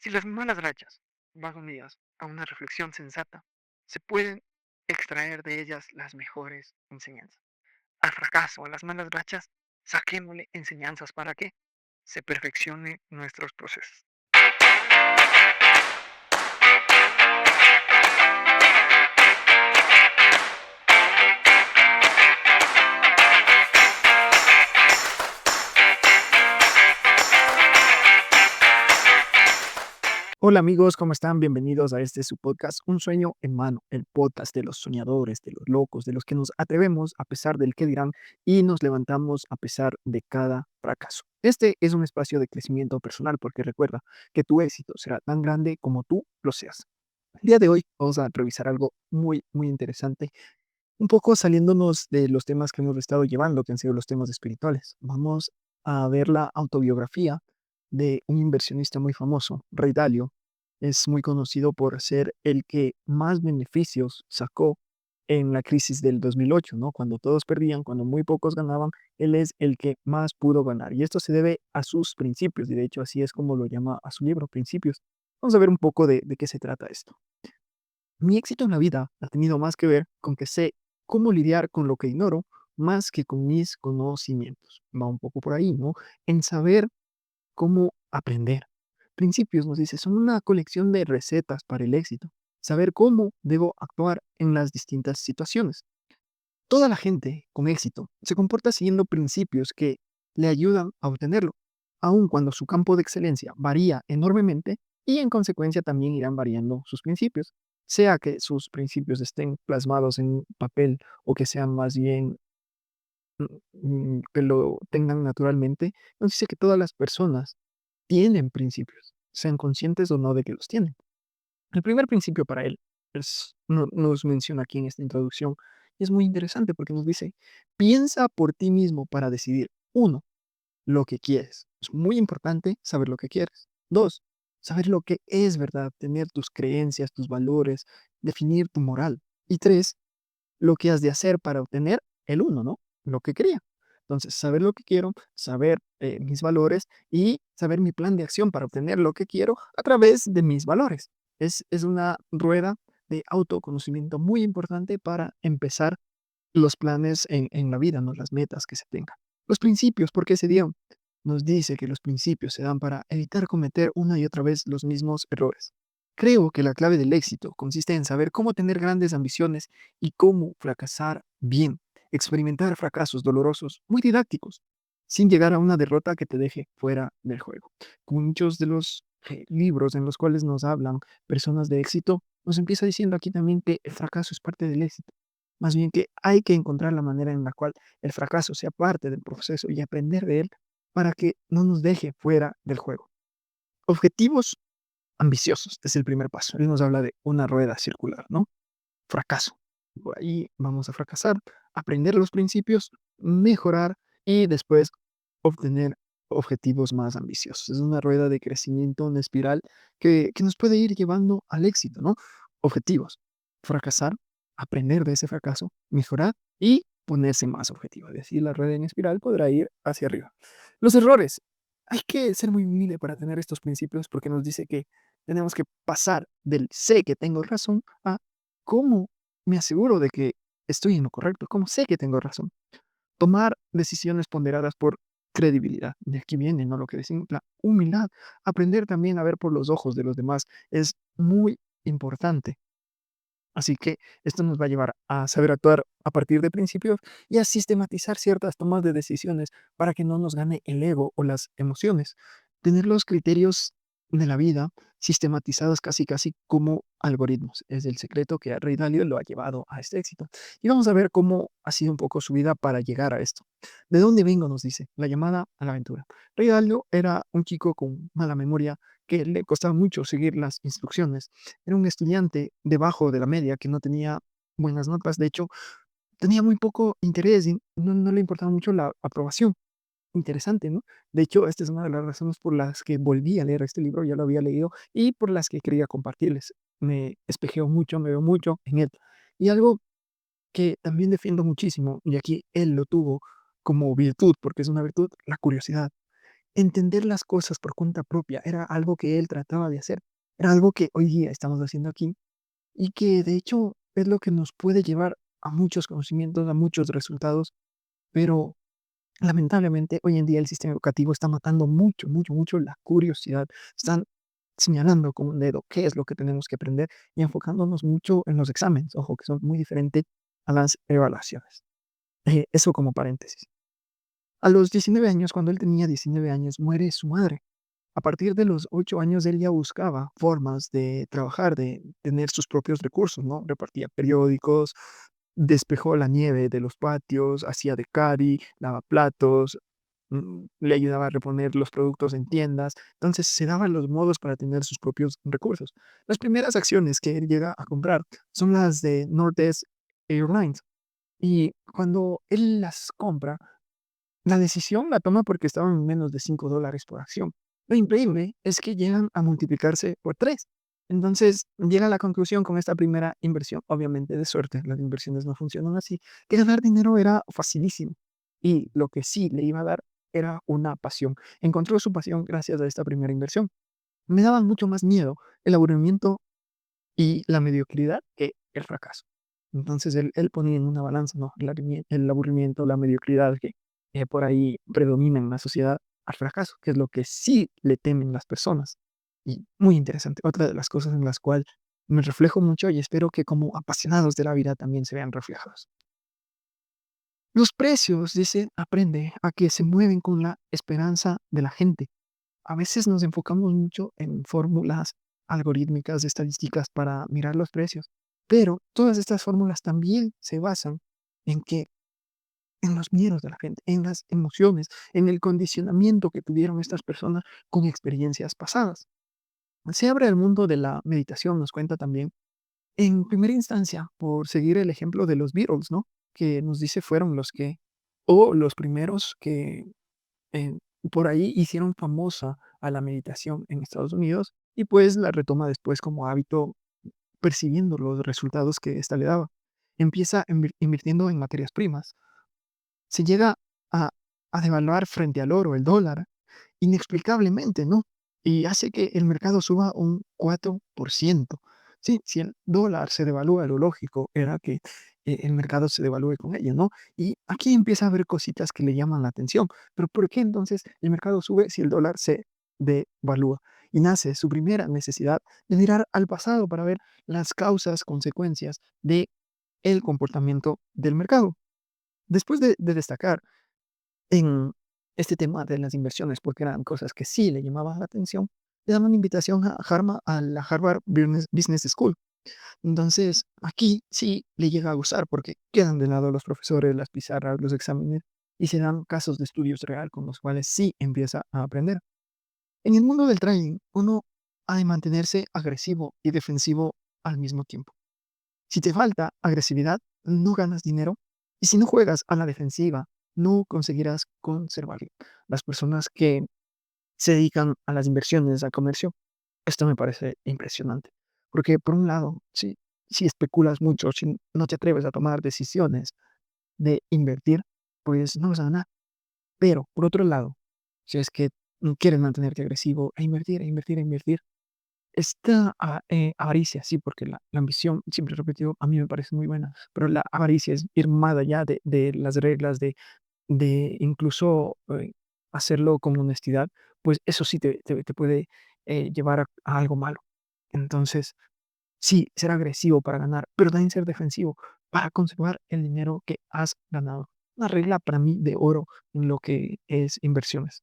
Si las malas rachas van unidas a una reflexión sensata, se pueden extraer de ellas las mejores enseñanzas. Al fracaso, a las malas rachas, saquémosle enseñanzas para que se perfeccione nuestros procesos. Hola amigos, ¿cómo están? Bienvenidos a este su podcast, Un sueño en mano, el podcast de los soñadores, de los locos, de los que nos atrevemos a pesar del que dirán y nos levantamos a pesar de cada fracaso. Este es un espacio de crecimiento personal porque recuerda que tu éxito será tan grande como tú lo seas. El día de hoy vamos a revisar algo muy interesante, un poco saliéndonos de los temas que hemos estado llevando, que han sido los temas espirituales. Vamos a ver la autobiografía de un inversionista muy famoso, Ray Dalio. Es muy conocido por ser el que más beneficios sacó en la crisis del 2008, ¿no? Cuando todos perdían, cuando muy pocos ganaban, él es el que más pudo ganar. Y esto se debe a sus principios, y de hecho así es como lo llama a su libro, Principios. Vamos a ver un poco de qué se trata esto. Mi éxito en la vida ha tenido más que ver con que sé cómo lidiar con lo que ignoro más que con mis conocimientos. Va un poco por ahí, ¿no? En saber cómo aprender. Principios, nos dice, son una colección de recetas para el éxito. Saber cómo debo actuar en las distintas situaciones. Toda la gente con éxito se comporta siguiendo principios que le ayudan a obtenerlo, aun cuando su campo de excelencia varía enormemente y en consecuencia también irán variando sus principios, sea que sus principios estén plasmados en papel o que sean más bien que lo tengan naturalmente. Nos dice que todas las personas tienen principios, sean conscientes o no de que los tienen. El primer principio para él nos menciona aquí en esta introducción, y es muy interesante porque nos dice, piensa por ti mismo para decidir, uno, lo que quieres. Es muy importante saber lo que quieres. Dos, saber lo que es verdad, tener tus creencias, tus valores, definir tu moral. Y tres, lo que has de hacer para obtener el uno, ¿no? Lo que quería. Entonces, saber lo que quiero, saber mis valores y saber mi plan de acción para obtener lo que quiero a través de mis valores. Es una rueda de autoconocimiento muy importante para empezar los planes en la vida, ¿no? Las metas que se tengan. Los principios, ¿por qué se dieron? Nos dice que los principios se dan para evitar cometer una y otra vez los mismos errores. Creo que la clave del éxito consiste en saber cómo tener grandes ambiciones y cómo fracasar bien, experimentar fracasos dolorosos, muy didácticos, sin llegar a una derrota que te deje fuera del juego. Muchos de los libros en los cuales nos hablan personas de éxito, nos empieza diciendo aquí también que el fracaso es parte del éxito. Más bien que hay que encontrar la manera en la cual el fracaso sea parte del proceso y aprender de él para que no nos deje fuera del juego. Objetivos ambiciosos es el primer paso. Él nos habla de una rueda circular, ¿no? Fracaso. Por ahí vamos a fracasar, aprender los principios, mejorar y después obtener objetivos más ambiciosos. Es una rueda de crecimiento, una espiral que nos puede ir llevando al éxito, ¿no? Objetivos. Fracasar, aprender de ese fracaso, mejorar y ponerse más objetivos. Es decir, la rueda en espiral podrá ir hacia arriba. Los errores. Hay que ser muy humilde para tener estos principios porque nos dice que tenemos que pasar del sé que tengo razón a cómo me aseguro de que estoy en lo correcto, cómo sé que tengo razón. Tomar decisiones ponderadas por credibilidad. De aquí viene, ¿no? Lo que decimos, la humildad. Aprender también a ver por los ojos de los demás es muy importante. Así que esto nos va a llevar a saber actuar a partir de principios y a sistematizar ciertas tomas de decisiones para que no nos gane el ego o las emociones. Tener los criterios de la vida sistematizados casi como algoritmos. Es el secreto que a Ray Dalio lo ha llevado a este éxito. Y vamos a ver cómo ha sido un poco su vida para llegar a esto. ¿De dónde vengo? Nos dice, la llamada a la aventura. Ray Dalio era un chico con mala memoria que le costaba mucho seguir las instrucciones. Era un estudiante debajo de la media que no tenía buenas notas, de hecho, tenía muy poco interés y no le importaba mucho la aprobación. Interesante, ¿no? De hecho, esta es una de las razones por las que volví a leer este libro, ya lo había leído, y por las que quería compartirles. Me espejeo mucho, me veo mucho en él. Y algo que también defiendo muchísimo, y aquí él lo tuvo como virtud, porque es una virtud, la curiosidad. entender las cosas por cuenta propia era algo que él trataba de hacer. Era algo que hoy día estamos haciendo aquí y que de hecho es lo que nos puede llevar a muchos conocimientos, a muchos resultados, pero lamentablemente hoy en día el sistema educativo está matando mucho, mucho, mucho la curiosidad. Están señalando con un dedo qué es lo que tenemos que aprender y enfocándonos mucho en los exámenes, ojo, que son muy diferentes a las evaluaciones. Eso como paréntesis. A los 19 años, cuando él tenía 19 años, muere su madre. A partir de los 8 años, él ya buscaba formas de trabajar, de tener sus propios recursos, ¿no? Repartía periódicos, despejó la nieve de los patios, hacía de caddy, lavaplatos, le ayudaba a reponer los productos en tiendas. Entonces, se daban los modos para tener sus propios recursos. Las primeras acciones que él llega a comprar son las de Northwest Airlines, y cuando él las compra, la decisión la toma porque estaban en menos de $5 por acción. Lo increíble es que llegan a multiplicarse por 3. Entonces, llega a la conclusión con esta primera inversión, obviamente de suerte, las inversiones no funcionan así, que ganar dinero era facilísimo. Y lo que sí le iba a dar era una pasión. Encontró su pasión gracias a esta primera inversión. Me daba mucho más miedo el aburrimiento y la mediocridad que el fracaso. Entonces él ponía en una balanza, ¿no? El aburrimiento, la mediocridad que por ahí predomina en la sociedad al fracaso, que es lo que sí le temen las personas. Y muy interesante. Otra de las cosas en las cuales me reflejo mucho y espero que como apasionados de la vida también se vean reflejados. Los precios, dice, aprende a que se mueven con la esperanza de la gente. A veces nos enfocamos mucho en fórmulas algorítmicas, estadísticas para mirar los precios, pero todas estas fórmulas también se basan en que en los miedos de la gente, en las emociones, en el condicionamiento que tuvieron estas personas con experiencias pasadas. Se abre el mundo de la meditación, nos cuenta también, en primera instancia, por seguir el ejemplo de los Beatles, ¿no? Que nos dice fueron los que, o los primeros que eh, por ahí hicieron famosa a la meditación en Estados Unidos y pues la retoma después como hábito percibiendo los resultados que ésta le daba. Empieza invirtiendo en materias primas. Se llega a, a devaluar frente al oro, el dólar, inexplicablemente, ¿no? Y hace que el mercado suba un 4%. Sí, si el dólar se devalúa, lo lógico era que el mercado se devalúe con ello, ¿no? Y aquí empieza a haber cositas que le llaman la atención. Pero ¿por qué entonces el mercado sube si el dólar se devalúa? Y nace su primera necesidad de mirar al pasado para ver las causas, consecuencias de el comportamiento del mercado. Después de destacar en este tema de las inversiones, porque eran cosas que sí le llamaban la atención, le dan una invitación a la Harvard Business School. Entonces, aquí sí le llega a gustar porque quedan de lado los profesores, las pizarras, los exámenes y se dan casos de estudios real con los cuales sí empieza a aprender. En el mundo del trading, uno ha de mantenerse agresivo y defensivo al mismo tiempo. Si te falta agresividad, no ganas dinero. Y si no juegas a la defensiva, no conseguirás conservarlo. Las personas que se dedican a las inversiones, al comercio, esto me parece impresionante. Porque por un lado, si especulas mucho, si no te atreves a tomar decisiones de invertir, pues no vas a ganar. Pero por otro lado, si es que quieres mantenerte agresivo e invertir, e invertir, e invertir, esta avaricia, sí, porque la ambición, siempre he repetido, a mí me parece muy buena, pero la avaricia es ir más allá de las reglas, de incluso, hacerlo con honestidad, pues eso sí te puede, llevar a algo malo. Entonces, sí, ser agresivo para ganar, pero también ser defensivo para conservar el dinero que has ganado. Una regla para mí de oro en lo que es inversiones.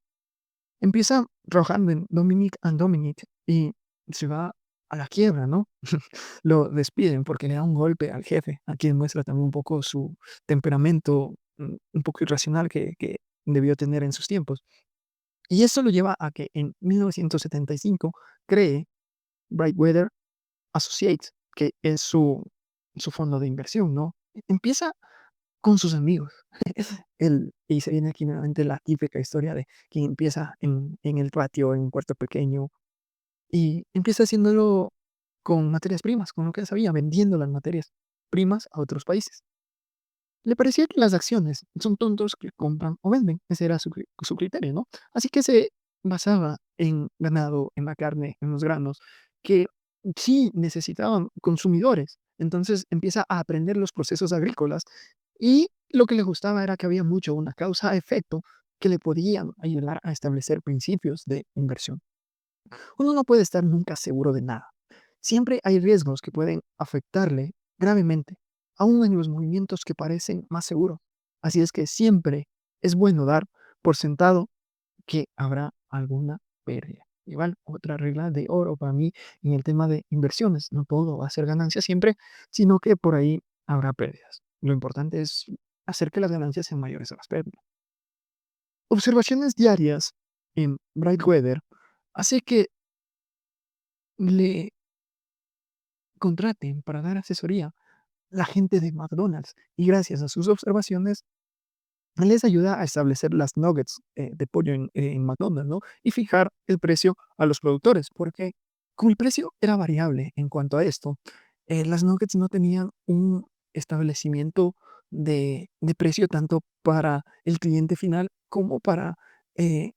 Empieza trabajando en Dominic and Dominic y se va a la quiebra, ¿no? Lo despiden porque le da un golpe al jefe, a quien muestra también un poco su temperamento, un poco irracional que debió tener en sus tiempos. Y eso lo lleva a que en 1975 cree Brightweather Associates, que es su fondo de inversión, ¿no? Empieza con sus amigos. Y se viene aquí nuevamente la típica historia de quien empieza en el patio, en un cuarto pequeño, y empieza haciéndolo con materias primas, con lo que él sabía, vendiendo las materias primas a otros países. Le parecía que las acciones son tontos que compran o venden. Ese era su criterio, ¿no? Así que se basaba en ganado, en la carne, en los granos, que sí necesitaban consumidores. Entonces empieza a aprender los procesos agrícolas y lo que le gustaba era que había mucho una causa-efecto que le podían ayudar a establecer principios de inversión. Uno no puede estar nunca seguro de nada. Siempre hay riesgos que pueden afectarle gravemente, aun en los movimientos que parecen más seguros. Así es que siempre es bueno dar por sentado que habrá alguna pérdida. Igual, otra regla de oro para mí en el tema de inversiones. No todo va a ser ganancia siempre, sino que por ahí habrá pérdidas. Lo importante es hacer que las ganancias sean mayores a las pérdidas. Observaciones diarias en Bright Weather hace que le contraten para dar asesoría la gente de McDonald's y gracias a sus observaciones les ayuda a establecer las nuggets de pollo en McDonald's, ¿no? Y fijar el precio a los productores, porque como el precio era variable en cuanto a esto, las nuggets no tenían un establecimiento de precio tanto para el cliente final como para eh,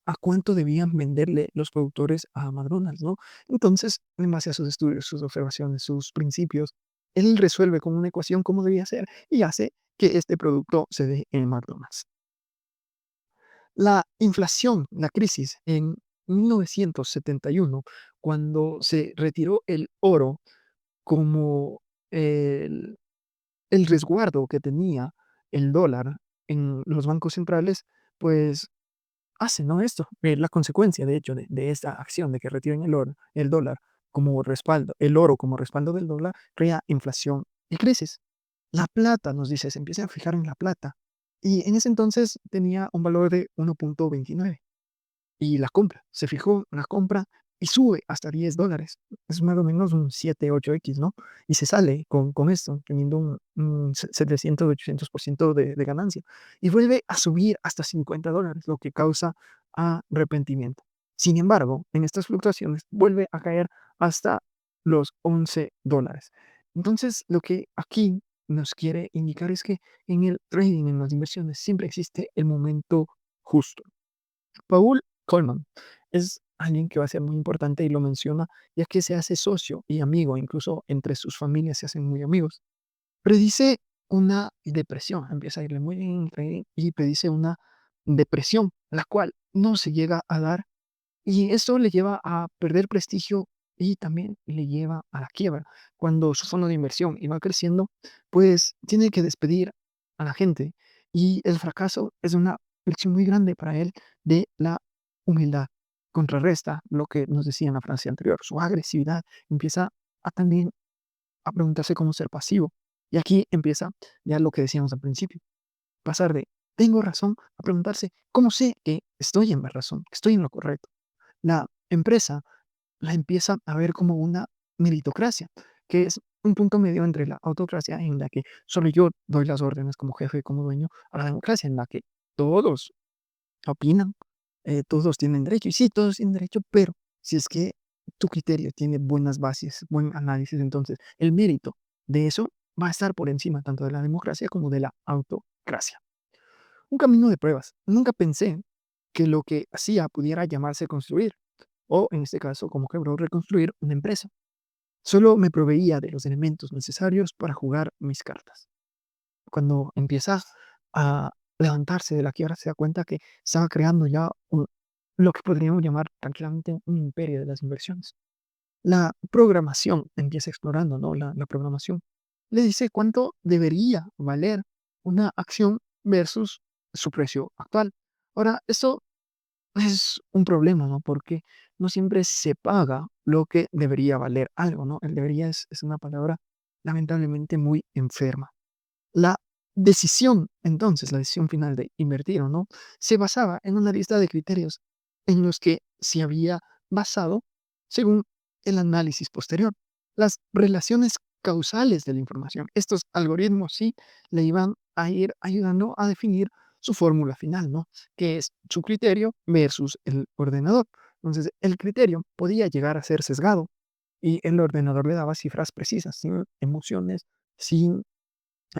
a cuánto debían venderle los productores a McDonald's, ¿no? Entonces, en base a sus estudios, sus observaciones, sus principios, él resuelve con una ecuación cómo debía ser y hace que este producto se dé en McDonald's. La inflación, la crisis en 1971, cuando se retiró el oro como el, el resguardo que tenía el dólar en los bancos centrales, pues hace, ¿no? Esto, la consecuencia, de hecho, de esta acción de que retiren el dólar como respaldo, el oro como respaldo del dólar, crea inflación y crisis. La plata, nos dice, se empieza a fijar en la plata. Y en ese entonces tenía un valor de 1.29 y la compra, se fijó la compra y sube hasta $10. Es más o menos un 7, 8x, ¿no? Y se sale con esto, teniendo un 700, 800% de ganancia. Y vuelve a subir hasta $50, lo que causa arrepentimiento. Sin embargo, en estas fluctuaciones vuelve a caer hasta los $11. Entonces, lo que aquí nos quiere indicar es que en el trading, en las inversiones, siempre existe el momento justo. Paul Coleman es alguien que va a ser muy importante y lo menciona, ya que se hace socio y amigo, incluso entre sus familias se hacen muy amigos. Predice una depresión, empieza a irle muy bien en trading y predice una depresión, la cual no se llega a dar y esto le lleva a perder prestigio y también le lleva a la quiebra. Cuando su fondo de inversión iba creciendo, pues tiene que despedir a la gente y el fracaso es una lección muy grande para él de la humildad. Contrarresta lo que nos decía en la frase anterior, su agresividad empieza a también a preguntarse cómo ser pasivo. Y aquí empieza ya lo que decíamos al principio, pasar de tengo razón a preguntarse cómo sé que estoy en la razón, que estoy en lo correcto. La empresa la empieza a ver como una meritocracia, que es un punto medio entre la autocracia en la que solo yo doy las órdenes como jefe, como dueño, a la democracia en la que todos opinan, todos tienen derecho. Y sí, todos tienen derecho, pero si es que tu criterio tiene buenas bases, buen análisis, entonces el mérito de eso va a estar por encima tanto de la democracia como de la autocracia. Un camino de pruebas. Nunca pensé que lo que hacía pudiera llamarse construir o en este caso, como quebró, reconstruir una empresa. Solo me proveía de los elementos necesarios para jugar mis cartas. Cuando empieza a levantarse de la quiebra, se da cuenta que estaba creando ya lo que podríamos llamar tranquilamente un imperio de las inversiones. La programación empieza explorando, ¿no? La programación le dice cuánto debería valer una acción versus su precio actual. Ahora, esto es un problema, ¿no? Porque no siempre se paga lo que debería valer algo, ¿no? El debería es una palabra lamentablemente muy enferma. La decisión, entonces, la decisión final de invertir o no, se basaba en una lista de criterios en los que se había basado según el análisis posterior. Las relaciones causales de la información. Estos algoritmos sí le iban a ir ayudando a definir su fórmula final, ¿no? Que es su criterio versus el ordenador. Entonces, el criterio podía llegar a ser sesgado y el ordenador le daba cifras precisas, sin emociones, sin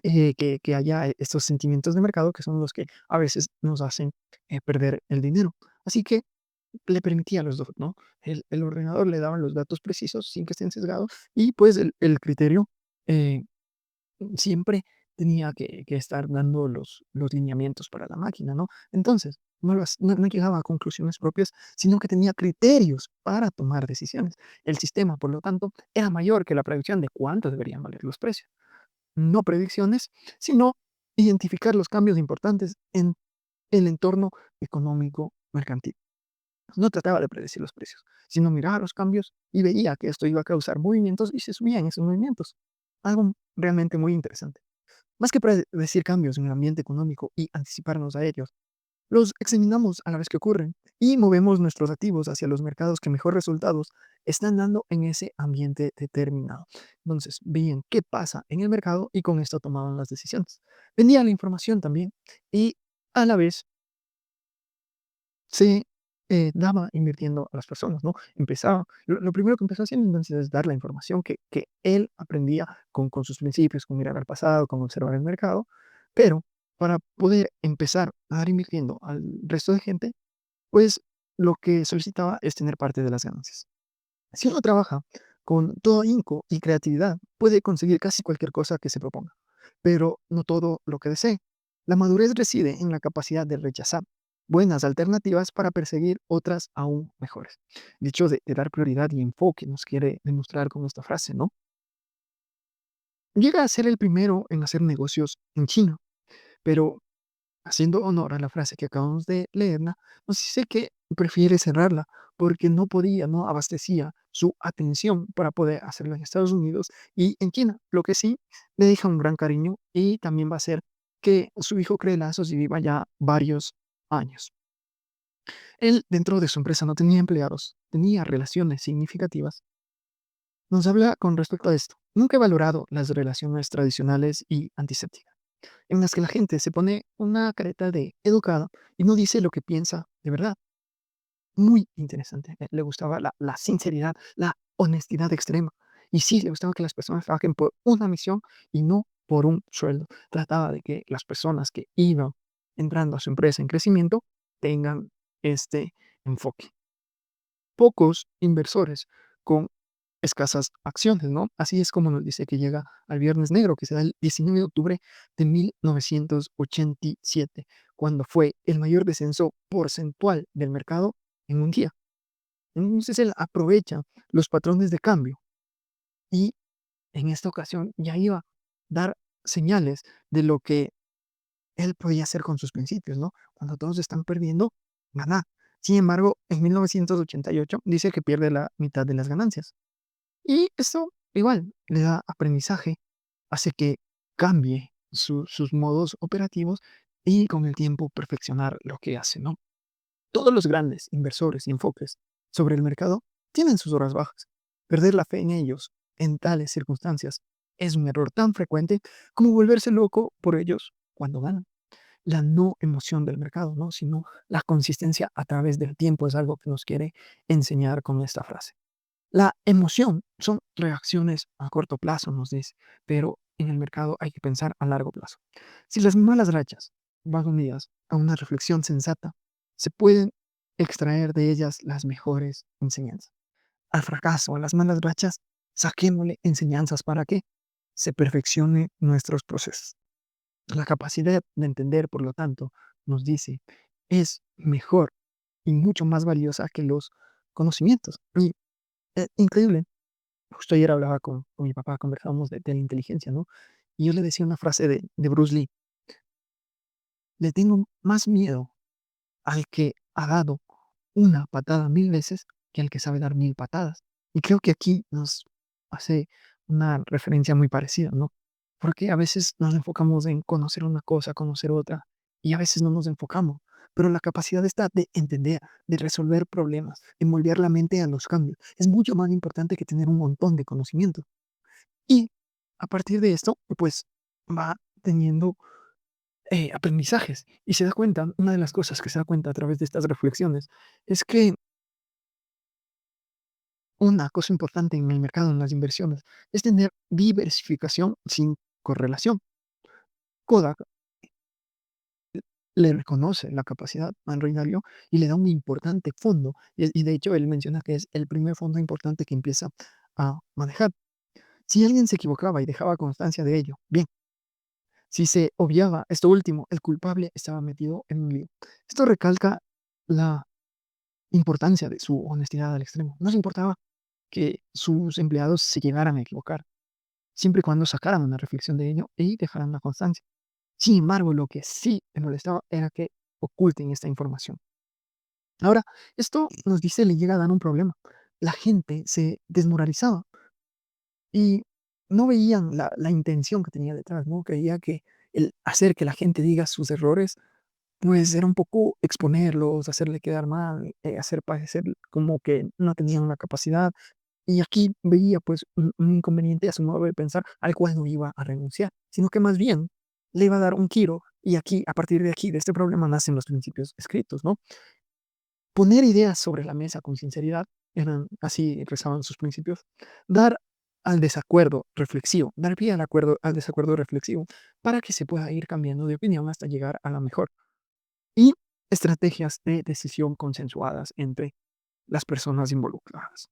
que haya estos sentimientos de mercado que son los que a veces nos hacen perder el dinero. Así que le permitía los 2, ¿no? El ordenador le daba los datos precisos sin que estén sesgados y, pues, el criterio, eh, siempre tenía que estar dando los lineamientos para la máquina, ¿no? Entonces, no llegaba a conclusiones propias, sino que tenía criterios para tomar decisiones. El sistema, por lo tanto, era mayor que la predicción de cuánto deberían valer los precios. No predicciones, sino identificar los cambios importantes en el entorno económico mercantil. No trataba de predecir los precios, sino miraba los cambios y veía que esto iba a causar movimientos y se subían esos movimientos. Algo realmente muy interesante. Más que predecir cambios en el ambiente económico y anticiparnos a ellos, los examinamos a la vez que ocurren y movemos nuestros activos hacia los mercados que mejor resultados están dando en ese ambiente determinado. Entonces, veían qué pasa en el mercado y con esto tomaban las decisiones. Vendían la información también y a la vez se, daba invirtiendo a las personas, ¿no? Empezaba lo primero que empezó haciendo entonces es dar la información que él aprendía con sus principios, con mirar al pasado, con observar el mercado, pero para poder empezar a dar invirtiendo al resto de gente, pues, lo que solicitaba es tener parte de las ganancias. Si uno trabaja con todo ahínco y creatividad, puede conseguir casi cualquier cosa que se proponga, pero no todo lo que desee. La madurez reside en la capacidad de rechazar buenas alternativas para perseguir otras aún mejores. Dicho de dar prioridad y enfoque nos quiere demostrar con esta frase, ¿no? Llega a ser el primero en hacer negocios en China, pero haciendo honor a la frase que acabamos de leerla, nos dice que prefiere cerrarla porque no podía, no abastecía su atención para poder hacerlo en Estados Unidos y en China, lo que sí le deja un gran cariño y también va a hacer que su hijo cree lazos y viva ya varios años. Él, dentro de su empresa, no tenía empleados, tenía relaciones significativas. Nos habla con respecto a esto. Nunca he valorado las relaciones tradicionales y antisépticas en las que la gente se pone una careta de educada y no dice lo que piensa de verdad. Muy interesante. Le gustaba la sinceridad, la honestidad extrema. Y sí, le gustaba que las personas trabajen por una misión y no por un sueldo. Trataba de que las personas que iban entrando a su empresa en crecimiento tengan este enfoque. Pocos inversores con escasas acciones, ¿no? Así es como nos dice que llega al Viernes Negro, que se da el 19 de octubre de 1987, cuando fue el mayor descenso porcentual del mercado en un día. Entonces él aprovecha los patrones de cambio y en esta ocasión ya iba a dar señales de lo que él podía hacer con sus principios, ¿no? Cuando todos están perdiendo, ganar. Sin embargo, en 1988 dice que pierde la mitad de las ganancias. Y esto igual le da aprendizaje, hace que cambie sus modos operativos y con el tiempo perfeccionar lo que hace, ¿no? Todos los grandes inversores y enfoques sobre el mercado tienen sus horas bajas. Perder la fe en ellos en tales circunstancias es un error tan frecuente como volverse loco por ellos cuando ganan. La no emoción del mercado, ¿no? Sino la consistencia a través del tiempo es algo que nos quiere enseñar con esta frase. La emoción son reacciones a corto plazo, nos dice, pero en el mercado hay que pensar a largo plazo. Si las malas rachas van unidas a una reflexión sensata, se pueden extraer de ellas las mejores enseñanzas. Al fracaso, a las malas rachas, saquémosle enseñanzas para que se perfeccione nuestros procesos. La capacidad de entender, por lo tanto, nos dice, es mejor y mucho más valiosa que los conocimientos. Y increíble. Justo ayer hablaba con mi papá, conversábamos de la inteligencia, ¿no? Y yo le decía una frase de Bruce Lee, le tengo más miedo al que ha dado una patada 1000 veces que al que sabe dar 1000 patadas. Y creo que aquí nos hace una referencia muy parecida, ¿no? Porque a veces nos enfocamos en conocer una cosa, conocer otra, y a veces no nos enfocamos. Pero la capacidad está de entender, de resolver problemas, de moldear la mente a los cambios. Es mucho más importante que tener un montón de conocimiento. Y a partir de esto, pues va teniendo aprendizajes y se da cuenta, una de las cosas que se da cuenta a través de estas reflexiones es que una cosa importante en el mercado, en las inversiones, es tener diversificación sin correlación. Kodak le reconoce la capacidad al Rey Dalio y le da un importante fondo. Y de hecho, él menciona que es el primer fondo importante que empieza a manejar. Si alguien se equivocaba y dejaba constancia de ello, bien. Si se obviaba esto último, el culpable estaba metido en un lío. Esto recalca la importancia de su honestidad al extremo. No le importaba que sus empleados se llegaran a equivocar, siempre y cuando sacaran una reflexión de ello y dejaran la constancia. Sin embargo, lo que sí le molestaba era que oculten esta información. Ahora, esto nos dice, le llega a dar un problema. La gente se desmoralizaba y no veían la intención que tenía detrás, ¿no? Creía que el hacer que la gente diga sus errores, pues era un poco exponerlos, hacerle quedar mal, hacer parecer como que no tenían la capacidad. Y aquí veía pues un inconveniente a su modo de pensar al cual no iba a renunciar, sino que más bien le iba a dar un giro. Y aquí, a partir de aquí, de este problema nacen los principios escritos, ¿no? Poner ideas sobre la mesa con sinceridad, eran así rezaban sus principios. Dar al desacuerdo reflexivo, dar pie al desacuerdo reflexivo, para que se pueda ir cambiando de opinión hasta llegar a la mejor. Y estrategias de decisión consensuadas entre las personas involucradas.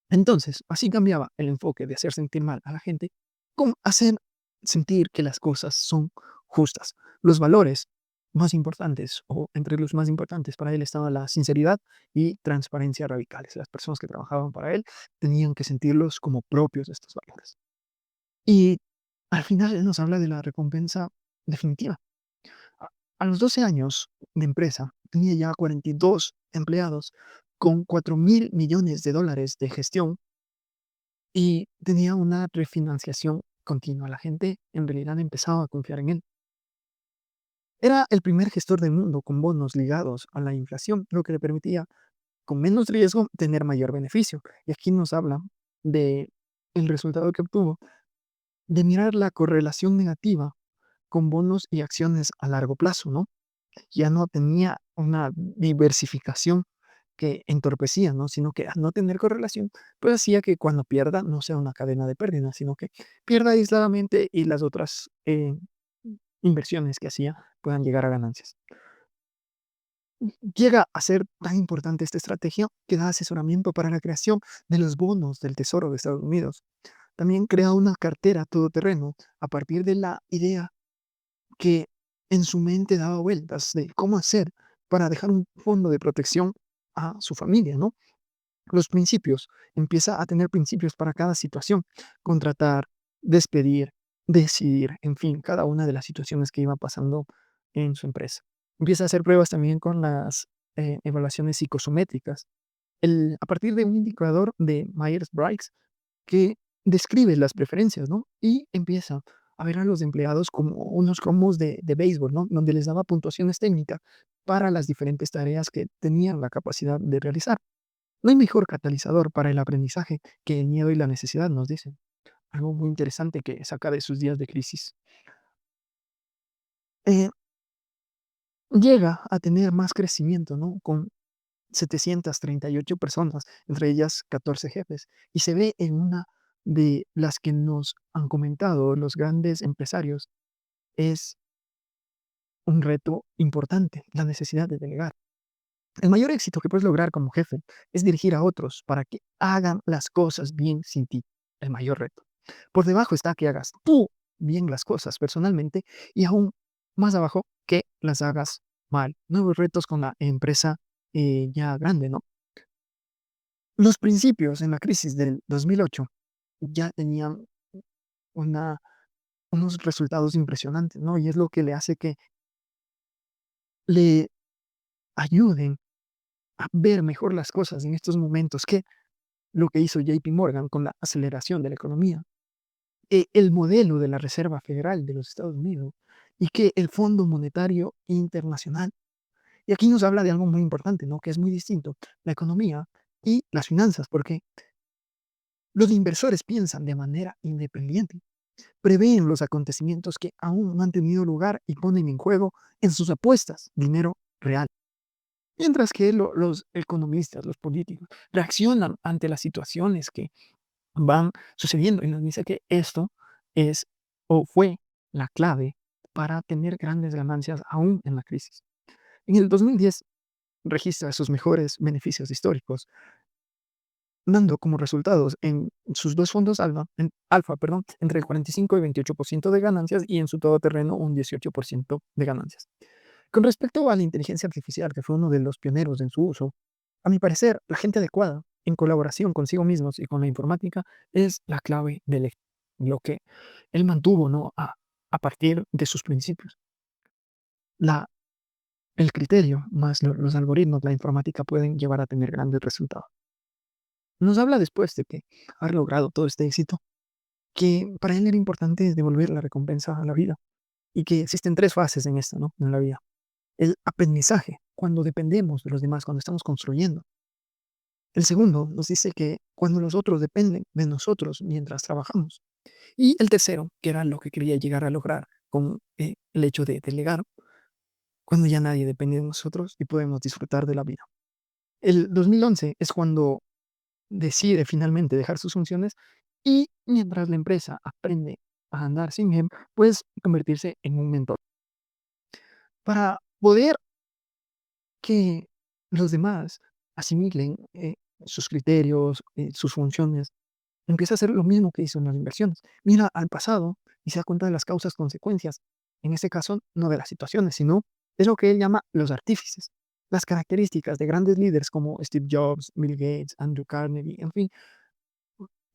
Entonces, así cambiaba el enfoque de hacer sentir mal a la gente con hacer sentir que las cosas son justas. Los valores más importantes, o entre los más importantes para él, estaba la sinceridad y transparencia radicales. Las personas que trabajaban para él tenían que sentirlos como propios de estos valores. Y al final él nos habla de la recompensa definitiva. A a los 12 años de empresa, tenía ya 42 empleados con $4.000 millones de gestión y tenía una refinanciación continua. La gente en realidad empezaba a confiar en él. Era el primer gestor del mundo con bonos ligados a la inflación, lo que le permitía, con menos riesgo, tener mayor beneficio. Y aquí nos habla de el resultado que obtuvo, de mirar la correlación negativa con bonos y acciones a largo plazo, ¿no? Ya no tenía una diversificación que entorpecía, ¿no? Sino que al no tener correlación, pues hacía que cuando pierda no sea una cadena de pérdidas, sino que pierda aisladamente y las otras inversiones que hacía puedan llegar a ganancias. Llega a ser tan importante esta estrategia que da asesoramiento para la creación de los bonos del Tesoro de Estados Unidos. También crea una cartera todoterreno a partir de la idea que en su mente daba vueltas de cómo hacer para dejar un fondo de protección a su familia, ¿no? Los principios, empieza a tener principios para cada situación, contratar, despedir, decidir, en fin, cada una de las situaciones que iba pasando en su empresa. Empieza a hacer pruebas también con las evaluaciones psicosométricas. A partir de un indicador de Myers-Briggs, que describe las preferencias, ¿no? Y empieza a ver a los empleados como unos cromos de béisbol, ¿no? Donde les daba puntuaciones técnicas para las diferentes tareas que tenían la capacidad de realizar. No hay mejor catalizador para el aprendizaje que el miedo y la necesidad, nos dicen. Algo muy interesante que saca de sus días de crisis. Eh, Llega a tener más crecimiento, ¿no? Con 738 personas, entre ellas 14 jefes. Y se ve en una de las que nos han comentado los grandes empresarios, es un reto importante, la necesidad de delegar. El mayor éxito que puedes lograr como jefe es dirigir a otros para que hagan las cosas bien sin ti. El mayor reto. Por debajo está que hagas tú bien las cosas personalmente y aún más abajo que las hagas mal. Nuevos retos con la empresa ya grande, ¿no? Los principios en la crisis del 2008 ya tenían una, unos resultados impresionantes, ¿no? Y es lo que le hace que le ayuden a ver mejor las cosas en estos momentos que lo que hizo JP Morgan con la aceleración de la economía, el modelo de la Reserva Federal de los Estados Unidos y que el Fondo Monetario Internacional. Y aquí nos habla de algo muy importante, ¿no? Que es muy distinto, la economía y las finanzas, porque los inversores piensan de manera independiente, prevén los acontecimientos que aún no han tenido lugar y ponen en juego en sus apuestas dinero real. Mientras que los economistas, los políticos, reaccionan ante las situaciones que van sucediendo y nos dice que esto es o fue la clave para tener grandes ganancias aún en la crisis. En el 2010 registra sus mejores beneficios históricos, dando como resultados en sus dos fondos alfa, perdón, entre el 45 y 28% de ganancias y en su todoterreno un 18% de ganancias. Con respecto a la inteligencia artificial, que fue uno de los pioneros en su uso, a mi parecer, la gente adecuada, en colaboración consigo mismos y con la informática, es la clave del éxito, lo que él mantuvo, ¿no? A partir de sus principios. La, el criterio más los algoritmos, la informática pueden llevar a tener grandes resultados. Nos habla después de que ha logrado todo este éxito, que para él era importante devolver la recompensa a la vida y que existen tres fases en esto, ¿no? En la vida. El aprendizaje, cuando dependemos de los demás, cuando estamos construyendo. El segundo nos dice que cuando los otros dependen de nosotros mientras trabajamos. Y el tercero, que era lo que quería llegar a lograr con el hecho de delegar, cuando ya nadie depende de nosotros y podemos disfrutar de la vida. El 2011 es cuando decide finalmente dejar sus funciones y mientras la empresa aprende a andar sin él, pues convertirse en un mentor. Para poder que los demás asimilen sus criterios, sus funciones, empieza a hacer lo mismo que hizo en las inversiones. Mira al pasado y se da cuenta de las causas, consecuencias. En este caso, no de las situaciones, sino es lo que él llama los artífices. Las características de grandes líderes como Steve Jobs, Bill Gates, Andrew Carnegie, en fin,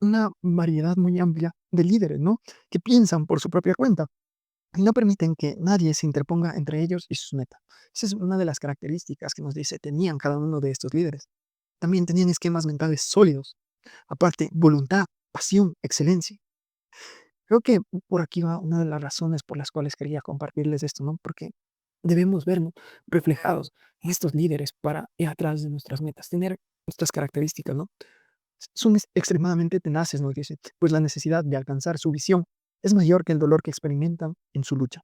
una variedad muy amplia de líderes, ¿no? Que piensan por su propia cuenta y no permiten que nadie se interponga entre ellos y sus metas. Esa es una de las características que nos dice tenían cada uno de estos líderes. También tenían esquemas mentales sólidos. Aparte, voluntad, pasión, excelencia. Creo que por aquí va una de las razones por las cuales quería compartirles esto, ¿no? Porque debemos vernos reflejados en estos líderes para ir atrás de nuestras metas, tener estas características, ¿no? Son extremadamente tenaces, nos dice, pues la necesidad de alcanzar su visión es mayor que el dolor que experimentan en su lucha.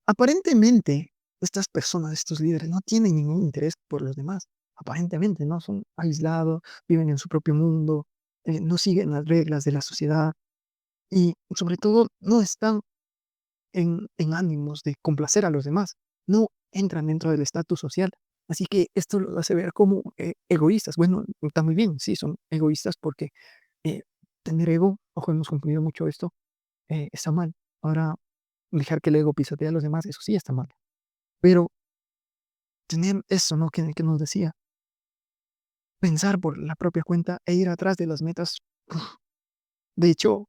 Aparentemente, estas personas, estos líderes, no tienen ningún interés por los demás. Aparentemente, ¿no? Son aislados, viven en su propio mundo, no siguen las reglas de la sociedad y, sobre todo, no están en ánimos de complacer a los demás. No entran dentro del estatus social. Así que esto los hace ver como egoístas. Bueno, está muy bien, sí, son egoístas porque eh, tener ego, ojo, hemos concluido mucho esto, está mal. Ahora, dejar que el ego pisotee a los demás, eso sí está mal. Pero tener eso, ¿no? Que nos decía, pensar por la propia cuenta e ir atrás de las metas, uf, de hecho,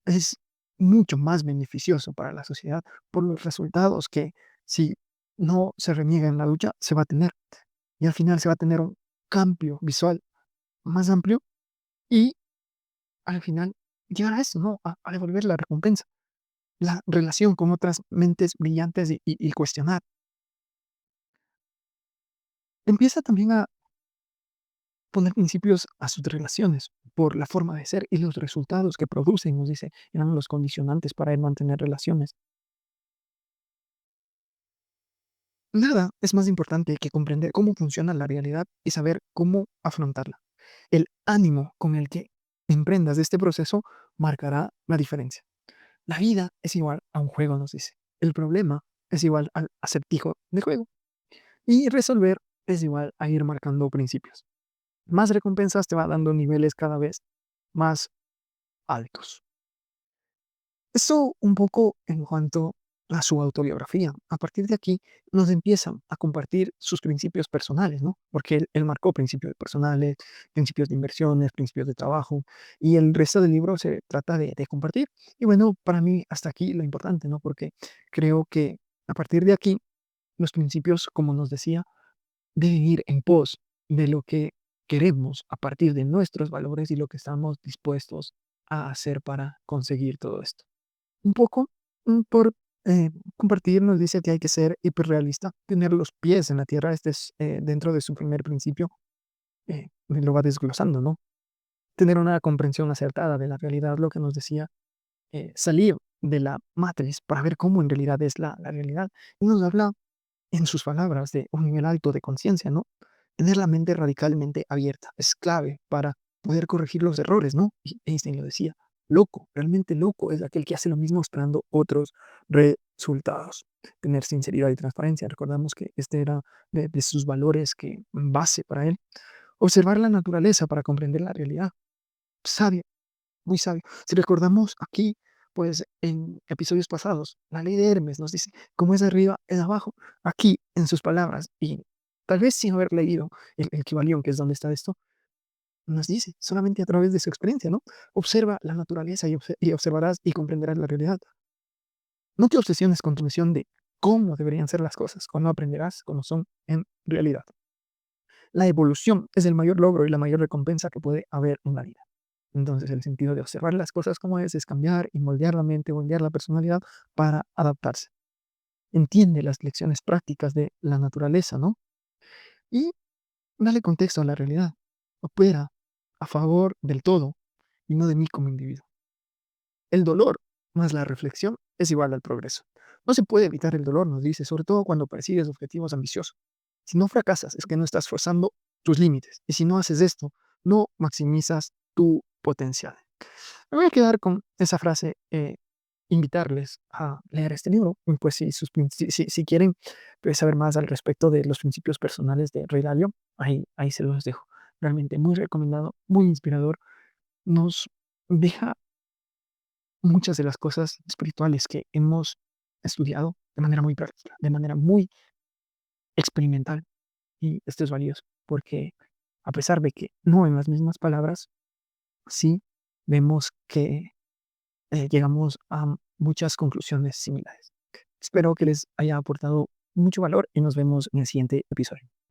es mucho más beneficioso para la sociedad por los resultados que si no se reniega en la lucha, se va a tener. Y al final se va a tener un cambio visual más amplio y al final llegar a eso, ¿no? A devolver la recompensa, la relación con otras mentes brillantes y cuestionar. Empieza también a poner principios a sus relaciones por la forma de ser y los resultados que producen, nos dice, eran los condicionantes para él mantener relaciones. Nada es más importante que comprender cómo funciona la realidad y saber cómo afrontarla. El ánimo con el que emprendas este proceso marcará la diferencia. La vida es igual a un juego, nos dice. El problema es igual al acertijo de juego. Y resolver es igual a ir marcando principios. Más recompensas te va dando niveles cada vez más altos. Eso un poco en cuanto a su autobiografía. A partir de aquí nos empiezan a compartir sus principios personales, ¿no? Porque él marcó principios personales, principios de inversiones, principios de trabajo, y el resto del libro se trata de compartir. Y bueno, para mí hasta aquí lo importante, ¿no? Porque creo que a partir de aquí los principios, como nos decía, deben ir en pos de lo que queremos a partir de nuestros valores y lo que estamos dispuestos a hacer para conseguir todo esto. Un poco, por, compartir, nos dice que hay que ser hiperrealista, tener los pies en la tierra, este es, dentro de su primer principio, lo va desglosando, ¿no? Tener una comprensión acertada de la realidad, lo que nos decía, salir de la matriz para ver cómo en realidad es la realidad. Y nos habla, en sus palabras, de un nivel alto de conciencia, ¿no? Tener la mente radicalmente abierta es clave para poder corregir los errores, ¿no? Y Einstein lo decía. loco, realmente loco, es aquel que hace lo mismo esperando otros resultados. Tener sinceridad y transparencia. Recordamos que este era de sus valores que base para él. Observar la naturaleza para comprender la realidad. Sabio, muy sabio. Si recordamos aquí, pues en episodios pasados, la ley de Hermes nos dice, como es arriba, es abajo. Aquí, en sus palabras, y tal vez sin haber leído el Kybalión, que es donde está esto, nos dice, solamente a través de su experiencia, ¿no? Observa la naturaleza y observarás y comprenderás la realidad. No te obsesiones con tu visión de cómo deberían ser las cosas, cuando aprenderás cómo son en realidad. La evolución es el mayor logro y la mayor recompensa que puede haber en la vida. Entonces, el sentido de observar las cosas como es cambiar y moldear la mente, moldear la personalidad para adaptarse. Entiende las lecciones prácticas de la naturaleza, ¿no? Y dale contexto a la realidad. Opera a favor del todo y no de mí como individuo. El dolor más la reflexión es igual al progreso. No se puede evitar el dolor, nos dice, sobre todo cuando persigues objetivos ambiciosos. Si no fracasas, es que no estás forzando tus límites. Y si no haces esto, no maximizas tu potencial. Me voy a quedar con esa frase, invitarles a leer este libro. Y pues si quieren pues, saber más al respecto de los principios personales de Ray Dalio, ahí se los dejo. Realmente muy recomendado, muy inspirador. Nos deja muchas de las cosas espirituales que hemos estudiado de manera muy práctica, de manera muy experimental. Y esto es valioso porque a pesar de que no en las mismas palabras, sí vemos que llegamos a muchas conclusiones similares. Espero que les haya aportado mucho valor y nos vemos en el siguiente episodio.